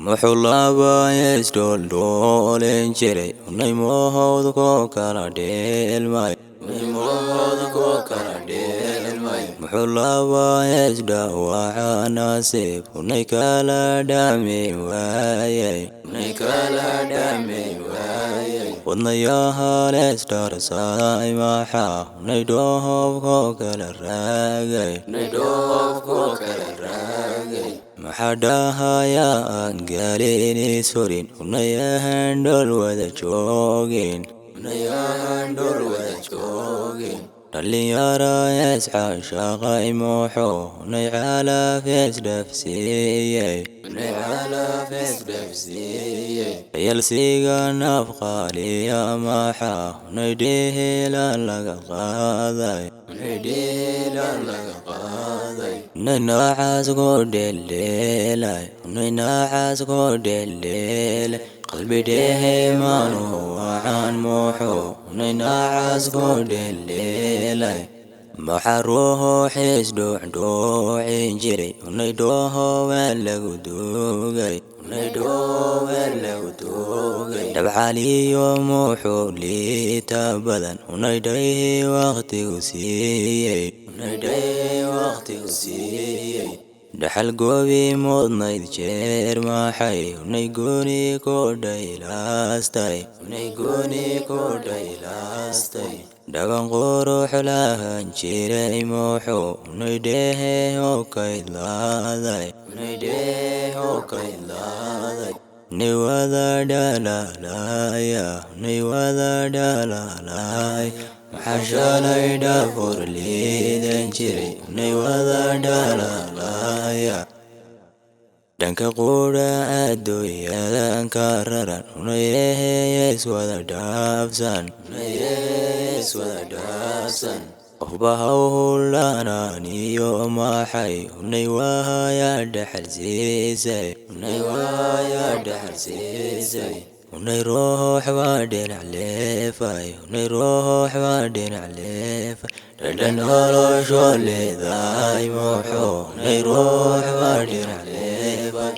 محلابا يسدول دولين جري ونيموهود كوكالا ديل ماي محلابا يسدا وعا نسيب ونيكالا دامي وايي wadnayaha leestarsaay maxaa naydhoohob koo kala raagay maxaa dhahayaa aan gaalinis horin unayahan dhol wada joogin dhalinyara iscaashaqay mooxo unay calaafees dhafsiiyey yalsiga nafqaaliya maxaa unay dhihilan laga qaaday unay noocaas koo dheeldheelay qalbi dheehaymaanu wacan mooxo unay noocaas koo dheeldheelay maxaa ruuxu xiis dhuucdhuucin jiray unay dhooho weel lagu duugay dhabcaliyo muuxuu liita badan unay dhayhi waqtigu siiyey dhaxal goobi mudnayd jeer maxay unay gooni ku dhaylaastay dhagan qurux lahan jiray muuxuu unay dheehe oo kaydlaaday nay wada dhalaalay maxaa shalay dhaafur liidan jiray nay wada dhalaalaya dhanka qudha adduunyadan ka raran unayees wada dhaafsan qofba hawlananiyo maxay unay wahaya dhaxal siisay unay ruux waa dhinac leefay dhadhan nolosho leedahay mooxo unay ruux waa dhinac leefay